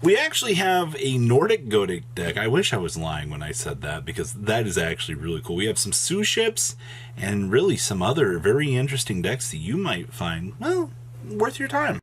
We actually have a Nordic Ghoti deck. I wish I was lying when I said that, because that is actually really cool. We have some Suships and really some other very interesting decks that you might find, well, worth your time.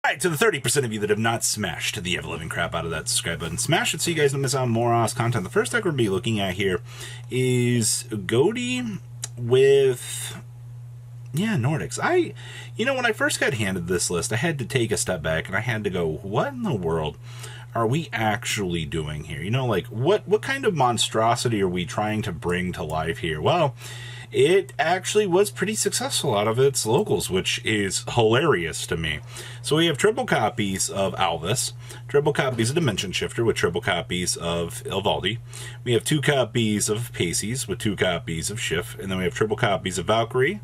Alright, to the 30% of you that have not smashed the ever-living crap out of that subscribe button, smash it so you guys don't miss out on more awesome content. The first deck we're going to be looking at here is Ghoti with... yeah, Nordics. When I first got handed this list, I had to take a step back and I had to go, what in the world are we actually doing here? What kind of monstrosity are we trying to bring to life here? Well, it actually was pretty successful out of its locals, which is hilarious to me. So we have triple copies of Alvis, triple copies of Dimension Shifter with triple copies of Ivaldi. We have 2 copies of Pacey's with 2 copies of Schiff, and then we have triple copies of Valkyrie,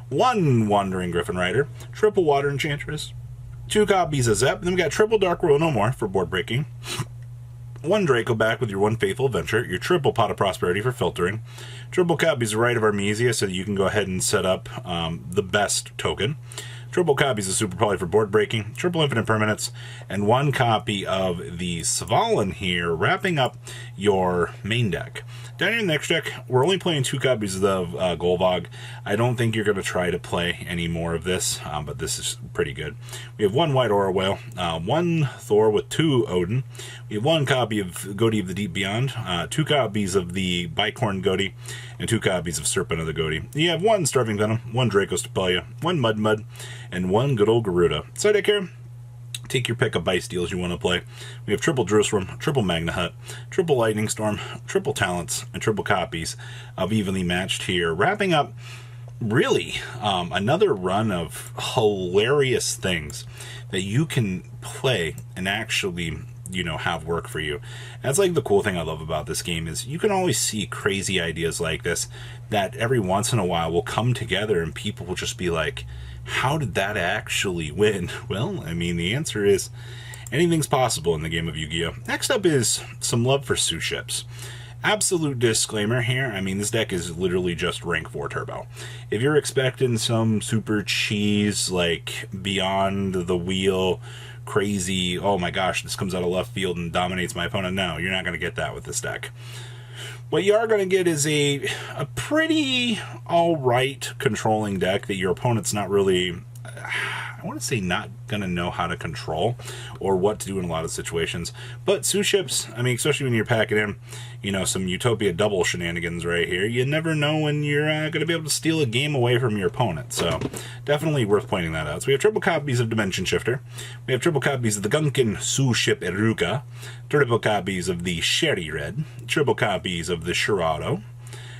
1 Wandering Griffin Rider, triple Water Enchantress, 2 copies of Zep, and then we got triple Dark World No More for board breaking, 1 Draco back with your 1 Faithful Adventure, your triple Pot of Prosperity for filtering, triple copies of Rite of Armesia so that you can go ahead and set up the best token, triple copies of Super Poly for board breaking, triple Infinite Permanents, and 1 copy of the Svalin here, wrapping up your main deck. Down in the next deck, we're only playing 2 copies of the Golvog. I don't think you're going to try to play any more of this, but this is pretty good. We have 1 White Aura Whale, 1 Thor with 2 Odin. We have 1 copy of Ghoti of the Deep Beyond, 2 copies of the Bicorn Ghoti, and 2 copies of Serpent of the Ghoti. You have 1 Starving Venom, 1 Draco Stapelia, 1 Mud, and 1 good old Garuda. Side deck here, take your pick of Bice deals you want to play. We have triple Jerusalem, triple Magna Hut, triple Lightning Storm, triple Talents, and triple copies of Evenly Matched here. Wrapping up, really, another run of hilarious things that you can play and actually, have work for you. That's like the cool thing I love about this game is you can always see crazy ideas like this that every once in a while will come together and people will just be like, how did that actually win? Well, the answer is anything's possible in the game of Yu-Gi-Oh! Next up is some love for Suships. Absolute disclaimer here, this deck is literally just rank 4 turbo. If you're expecting some super cheese, like beyond the wheel, crazy, oh my gosh, this comes out of left field and dominates my opponent, no, you're not going to get that with this deck. What you are going to get is a pretty alright controlling deck that your opponent's not really, I want to say not going to know how to control or what to do in a lot of situations. But Suships, especially when you're packing in, some Utopia double shenanigans right here, you never know when you're going to be able to steal a game away from your opponent. So definitely worth pointing that out. So we have triple copies of Dimension Shifter. We have triple copies of the Gunkin Suship Eruka, triple copies of the Sherry Red, triple copies of the Shirado,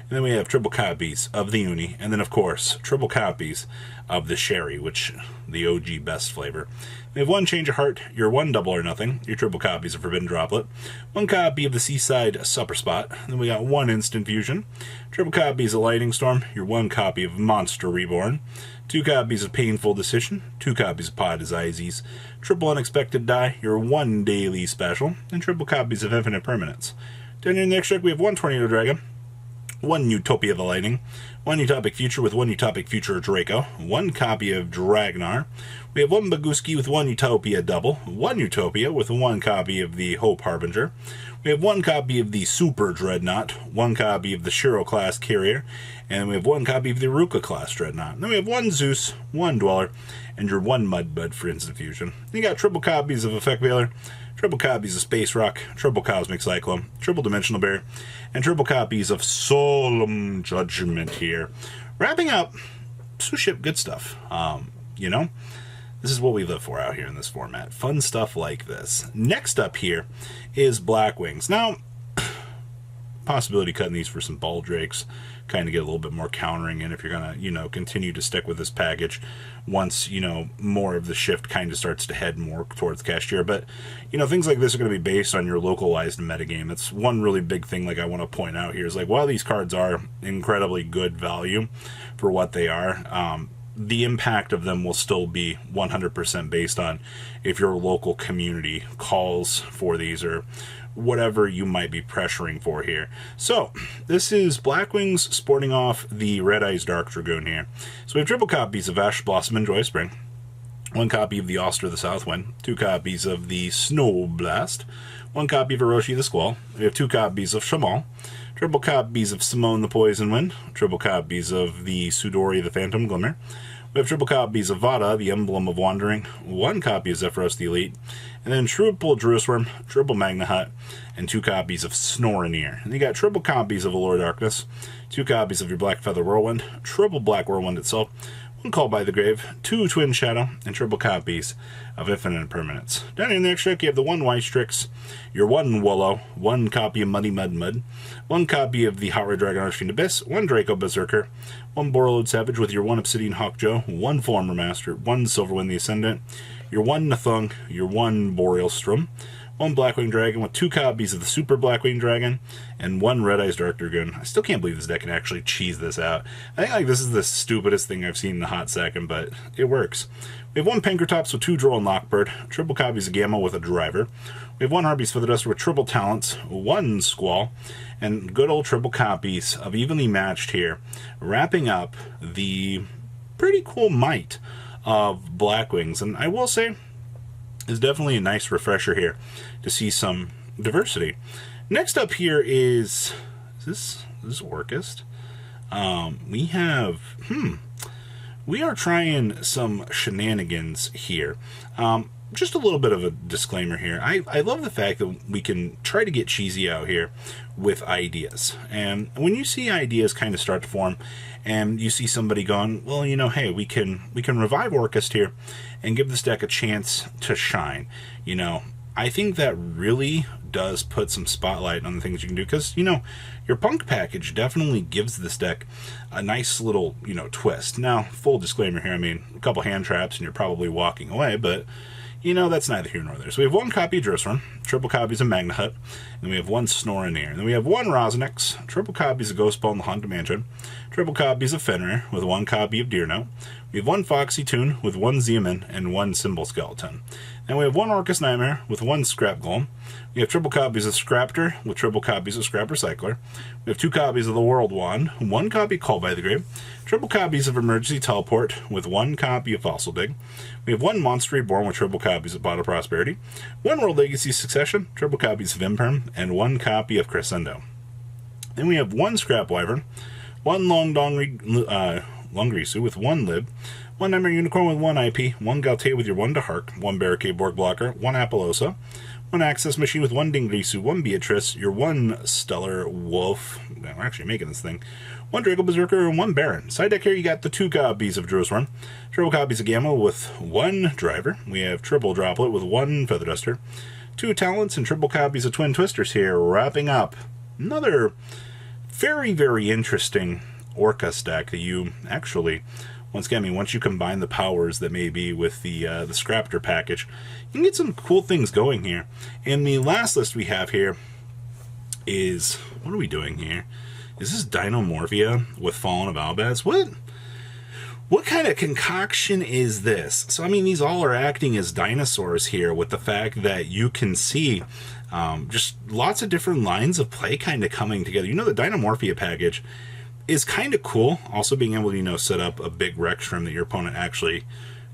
and then we have triple copies of the Uni, and then, of course, triple copies of the Sherry, which the OG best flavor. We have 1 Change of Heart, your 1 Double or Nothing, your triple copies of Forbidden Droplet, 1 copy of the Seaside Supper Spot, then we got 1 Instant Fusion, triple copies of Lightning Storm, your 1 copy of Monster Reborn, 2 copies of Painful Decision, 2 copies of Pod Izes, triple Unexpected Die, your 1 Daily Special, and triple copies of Infinite Permanents. Down here in the next deck, we have 1 Tornado Dragon, 1 Utopia the Lightning, 1 Utopic Future with 1 Utopic Future Draco, 1 copy of Dragnar. We have 1 Baguski with 1 Utopia Double, 1 Utopia with 1 copy of the Hope Harbinger. We have 1 copy of the Super Dreadnought, 1 copy of the Shiro class Carrier, and we have 1 copy of the Ruka class Dreadnought. Then we have 1 Zeus, 1 Dweller, and your 1 Mudbud for Instant Fusion. You got triple copies of Effect Veiler, triple copies of Space Rock, triple Cosmic Cyclone, triple Dimensional Bear, and triple copies of Solemn Judgment here. Wrapping up, Suship good stuff. This is what we live for out here in this format. Fun stuff like this. Next up here is Black Wings. Now, possibility cutting these for some Ball Drakes, kind of get a little bit more countering in if you're going to, continue to stick with this package once, more of the shift kind of starts to head more towards Cashier. But, things like this are going to be based on your localized metagame. That's one really big thing I want to point out here is while these cards are incredibly good value for what they are, the impact of them will still be 100% based on if your local community calls for these or whatever you might be pressuring for here. So, this is Blackwings sporting off the Red Eyes Dark Dragoon here. So we have triple copies of Ash Blossom and Joy Spring, 1 copy of the Auster the Southwind, 2 copies of the Snow Blast, 1 copy of Hiroshi the Squall. We have 2 copies of Shamal, triple copies of Simone the Poison Wind, triple copies of the Sudori the Phantom Glimmer. We have triple copies of Vada, the Emblem of Wandering, 1 copy of Zephyros the Elite, and then triple Jerusalem, triple Magna Hut, and 2 copies of Snorinir. And you got triple copies of Allure Darkness, 2 copies of your Black Feather Whirlwind, triple Black Whirlwind itself, 1 Call by the Grave, 2 Twin Shadow, and triple copies of Infinite Impermanence. Down in the next trick, you have the 1 White Strix, your 1 Willow, 1 copy of Muddy Mud, 1 copy of the Hot Red Dragon Archfiend Abyss, 1 Draco Berserker, 1 Borreload Savage with your 1 Obsidian Hawkjoe, 1 Former Master, 1 Silverwind the Ascendant, your 1 Nathung, your 1 Boreal Strum, 1 Blackwing Dragon with 2 copies of the Super Blackwing Dragon, and 1 Red Eyes Dark Dragoon. I still can't believe this deck can actually cheese this out. I think this is the stupidest thing I've seen in a hot second, but it works. We have 1 Pankratops with 2 Droll and Lockbird, triple copies of Gamma with a Driver. We have 1 Harpies Featherduster with triple Talents, 1 Squall, and good old triple copies of Evenly Matched here, wrapping up the pretty cool might of Blackwings. And I will say, it's definitely a nice refresher here to see some diversity. Next up here is this Orcust. We are trying some shenanigans here. Just a little bit of a disclaimer here. I love the fact that we can try to get cheesy out here with ideas. And when you see ideas kind of start to form, and you see somebody going, well, you know, hey, we can revive Orcust here and give this deck a chance to shine. You know, I think that really does put some spotlight on the things you can do, because, you know, your Punk package definitely gives this deck a nice little, you know, twist. Now, full disclaimer here, I mean, a couple hand traps and you're probably walking away, but you know, that's neither here nor there. So we have 1 copy of Jerusalem, triple copies of Magna Hut, and we have 1 Snorinir. And then we have 1 Rosinix, triple copies of Ghostball and the Haunted Mansion, triple copies of Fenrir with 1 copy of Deer Note. We have 1 Foxy Toon with 1 Zeaman and 1 Symbol Skeleton. And we have 1 Orcust Nightmare with 1 Scrap Golem. We have triple copies of Scraptor with triple copies of Scrap Recycler. We have 2 copies of the World Wand, 1 copy Call by the Grave, triple copies of Emergency Teleport with 1 copy of Fossil Dig. We have 1 Monster Reborn with triple copies of Pot of Prosperity, 1 World Legacy Succession, triple copies of Imperm, and 1 copy of Crescendo. Then we have 1 Scrap Wyvern, 1 Longrisu with 1 Lib, 1 Nightmare Unicorn with 1 IP, 1 Gautier with your 1 Dahark, 1 Barricade Borg Blocker, 1 Apollosa, 1 Access Machine with 1 Dingrisu, 1 Beatrice, your 1 Stellar Wolf, we're actually making this thing, 1 Draco Berserker, and 1 Baron. Side deck here, you got the 2 copies of Jerusalem, triple copies of Gamma with 1 Driver. We have triple Droplet with 1 Feather Duster, 2 Talents, and triple copies of Twin Twisters here, wrapping up another very, very interesting Orcust deck that you actually, once again, I mean, once you combine the powers that may be with the Scraptor package, you can get some cool things going here. And the last list we have here is, what are we doing here? Is this Dinomorphia with Fallen of Albaz? What kind of concoction is this? So, I mean, these all are acting as dinosaurs here, with the fact that you can see just lots of different lines of play kind of coming together. You know, the Dinomorphia package is kind of cool. Also being able to, you know, set up a big Rextrum that your opponent actually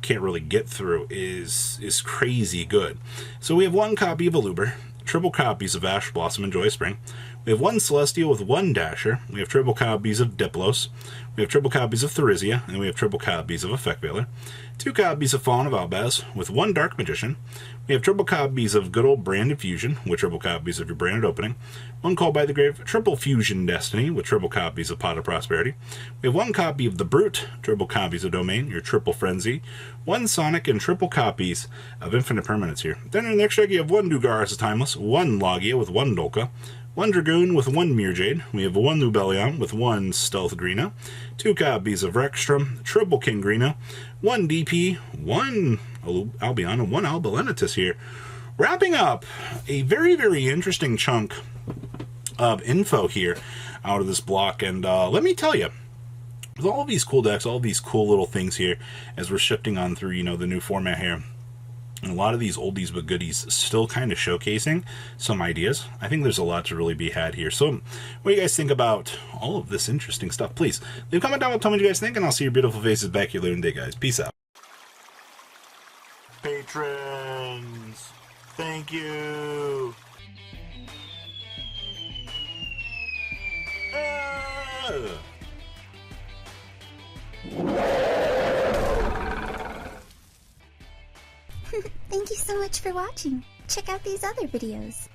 can't really get through is crazy good. So we have 1 copy of Aluber, triple copies of Ash Blossom and Joy Spring. We have 1 Celestial with 1 Dasher. We have triple copies of Diplos. We have triple copies of Therizia, and we have triple copies of Effect Veiler. 2 copies of Fallen of Albaz with 1 Dark Magician. We have triple copies of good old Branded Fusion with triple copies of your Branded Opening. 1 Call by the Grave, triple Fusion Destiny with triple copies of Pot of Prosperity. We have 1 copy of The Brute, triple copies of Domain, your triple Frenzy. 1 Sonic, and triple copies of Infinite Permanence here. Then in the next deck you have 1 Dugar as a Timeless, 1 Logia with 1 Dolka, 1 Dragoon with 1 Mirjade. We have 1 Lubellion with 1 Stealth Greena, 2 copies of Rextrum, triple King Greena, 1 DP, 1 Albion, and 1 Albelenitus here. Wrapping up a very, very interesting chunk of info here out of this block. And let me tell you, with all of these cool decks, all of these cool little things here, as we're shifting on through, you know, the new format here, and a lot of these oldies but goodies still kind of showcasing some ideas. I think there's a lot to really be had here. So what do you guys think about all of this interesting stuff? Please leave a comment down below, tell me what you guys think, and I'll see your beautiful faces back here later in the day, guys. Peace out. Patrons, thank you. Thank you so much for watching. Check out these other videos.